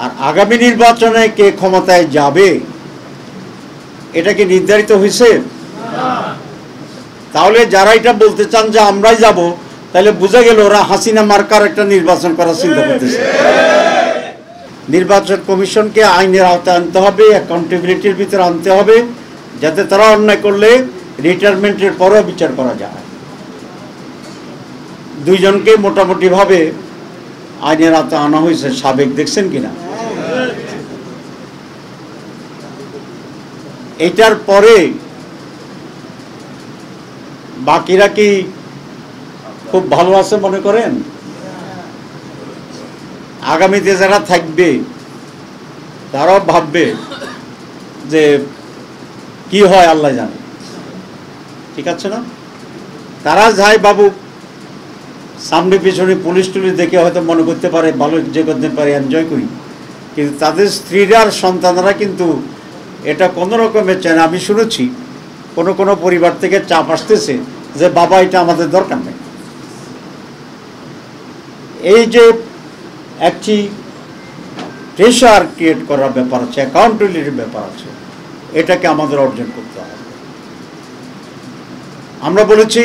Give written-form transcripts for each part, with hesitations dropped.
আর আগামী নির্বাচনে কে ক্ষমতায় যাবে এটা কি নির্ধারিত হয়েছে? তাহলে যারা এটা বলতে চান যে আমরাই যাব, তাহলে বোঝা গেল ওরা হাসিনা মার্কার একটা নির্বাচন করার চিন্তা করতেছে। নির্বাচন কমিশনকে আইনের আওতায় আনতে হবে, অ্যাকাউন্টেবিলিটির ভিতরে আনতে হবে, যাতে তারা অন্যায় করলে রিটায়ারমেন্টের পরেও বিচার করা যায়। দুইজনকে মোটামুটিভাবে আইনের আওতায় আনা হয়েছে, সাবেক দেখছেন কিনা। এটার পরে বাকিরা কি খুব ভালো আছে মনে করেন? আগামীতে যারা থাকবে তারাও ভাববে যে কি হয় আল্লাহ জানে, ঠিক আছে না? তারা যায় বাবু, সামনে পিছনে পুলিশ টুলিশ দেখে হয়তো মনে করতে পারে ভালো, যে করতে পারে এনজয় করি, কিন্তু তাদের স্ত্রীরা আর সন্তানরা কিন্তু এটা কোনো রকমের চায় না। আমি শুনেছি কোনো পরিবার থেকে চাপ আসতেছে যে বাবা এটা আমাদের দরকার নেই। এই যে একটি প্রেশার ক্রিয়েট করার ব্যাপার আছে, অ্যাকাউন্টেবিলিটির ব্যাপার আছে, এটাকে আমাদের অর্জন করতে হবে। আমরা বলেছি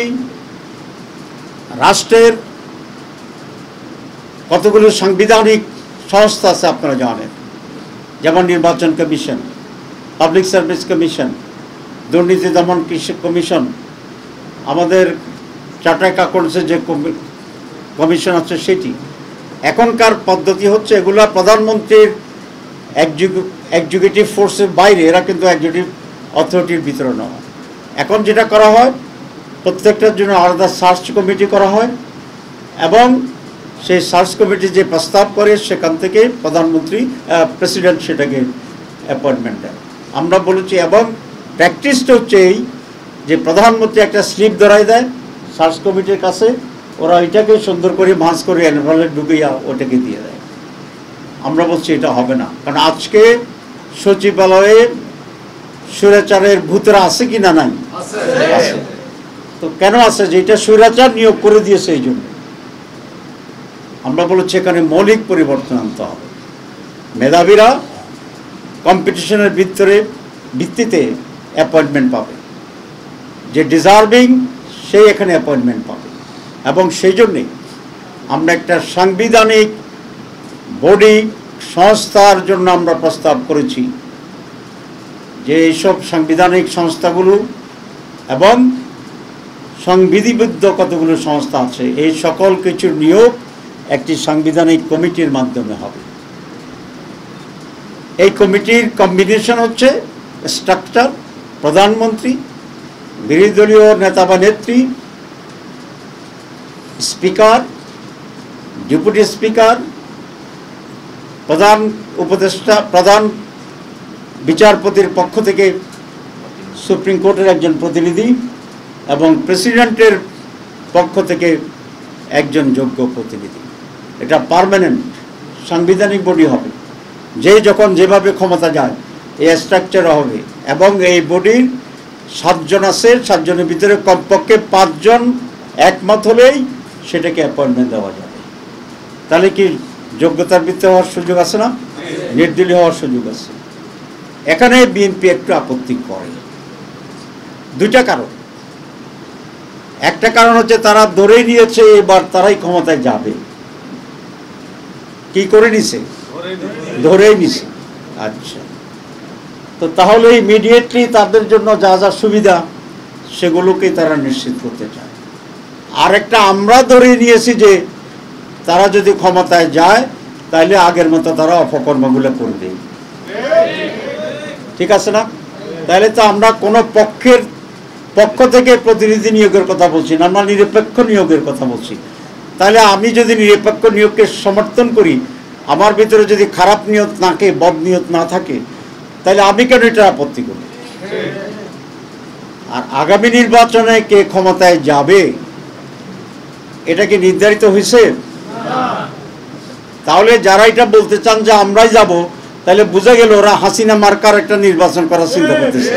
রাষ্ট্রের কতগুলো সাংবিধানিক সংস্থা আছে আপনারা জানেন, যেমন নির্বাচন কমিশন, পাবলিক সার্ভিস কমিশন, দুর্নীতি দমন কমিশন, আমাদের চার্টার্ড অ্যাকাউন্টসের যে কমিশন আছে সেটি। এখনকার পদ্ধতি হচ্ছে এগুলা প্রধানমন্ত্রীর এক্সিকিউটিভ ফোর্সের বাইরে, এরা কিন্তু এক্সিকিউটিভ অথরিটির ভিতরে নেওয়া। এখন যেটা করা হয়, প্রত্যেকটার জন্য আলাদা সার্চ কমিটি করা হয় এবং সেই সার্চ কমিটি যে প্রস্তাব করে সেখান থেকে প্রধানমন্ত্রী প্রেসিডেন্ট সেটাকে অ্যাপয়েন্টমেন্ট দেয়। আমরা বলেছি, এবং প্র্যাকটিসটা হচ্ছে এই যে প্রধানমন্ত্রী একটা স্লিপ ধরাই দেয় সার্চ কমিটির কাছে, ওরা ওইটাকে সুন্দর করে ভাঁজ করে এনভেলপে ঢুকিয়ে ওটাকে দিয়ে দেয়। আমরা বলছি এটা হবে না, কারণ আজকে সচিবালয়ে স্বৈরাচারের ভূতেরা আছে কি না? নাই, আছে। তো কেন আছে? যে এটা স্বৈরাচার নিয়োগ করে দিয়েছে, এই জন্য আমরা বলেছি এখানে মৌলিক পরিবর্তন আনতে হবে। মেধাবীরা কম্পিটিশনের ভিত্তিতে অ্যাপয়েন্টমেন্ট পাবে, যে ডিজার্ভিং সেই এখানে অ্যাপয়েন্টমেন্ট পাবে। এবং সেই জন্যে আমরা একটা সাংবিধানিক বডি সংস্থার জন্য আমরা প্রস্তাব করেছি, যে এইসব সাংবিধানিক সংস্থাগুলো এবং সংবিধিবদ্ধ কতগুলো সংস্থা আছে, এই সকল কিছুর নিয়োগ একটি সাংবিধানিক কমিটির মাধ্যমে হবে। এই কমিটির কম্বিনেশন হচ্ছে স্ট্রাকচার, প্রধানমন্ত্রী, বিরোধী দলীয় নেতা বা নেত্রী, স্পিকার, ডেপুটি স্পিকার, প্রধান উপদেষ্টা, প্রধান বিচারপতির পক্ষ থেকে সুপ্রিম কোর্টের একজন প্রতিনিধি এবং প্রেসিডেন্টের পক্ষ থেকে একজন যোগ্য প্রতিনিধি। এটা পার্মানেন্ট সাংবিধানিক বডি হবে, যে যখন যেভাবে ক্ষমতা যায় এই স্ট্রাকচার হবে। এবং এই বডির 7 জন আছে, 7 জনের ভিতরে কমপক্ষে 5 জন একমত হলেই সেটাকে অ্যাপয়েন্টমেন্ট দেওয়া যাবে। তাহলে কি যোগ্যতার ভিত্তিতে হওয়ার সুযোগ আছে না? নির্দলীয় হওয়ার সুযোগ আছে। এখানে বিএনপি একটু আপত্তি করে, দুইটা কারণ। একটা কারণ হচ্ছে তারা ধরেই নিয়েছে এবার তারাই ক্ষমতায় যাবে। কি করে নিছে? ধরেই নিছে। আচ্ছা, তো তাহলে ইমিডিয়েটলি তাদের জন্য যা যা সুবিধা সেগুলোকেই তারা নিশ্চিত করতে চায়। আর একটা আমরা ধরেই নিয়েছি যে তারা যদি ক্ষমতায় যায় তাহলে আগের মতো তারা অপকর্মগুলো করবে, ঠিক আছে না? তাহলে তো আমরা কোনো পক্ষ থেকে প্রতিনিধি নিয়োগের কথা বলছি না, আমরা নিরপেক্ষ নিয়োগের কথা বলছি। তাহলে আমি যদি নিরপেক্ষ নিয়োগকে সমর্থন করি, আমার ভিতরে যদি খারাপ নিয়ত না থাকে, বদ নিয়ত না থাকে, তাহলে আমি কেন এটা আপত্তি করি? আর আগামী নির্বাচনে কে ক্ষমতায় যাবে এটা কি নির্ধারিত হয়েছে? তাহলে যারা এটা বলতে চান যে আমরাই যাব, তাহলে বোঝা গেল ওরা হাসিনা মার্কার একটা নির্বাচন করার চিন্তা করতেছে।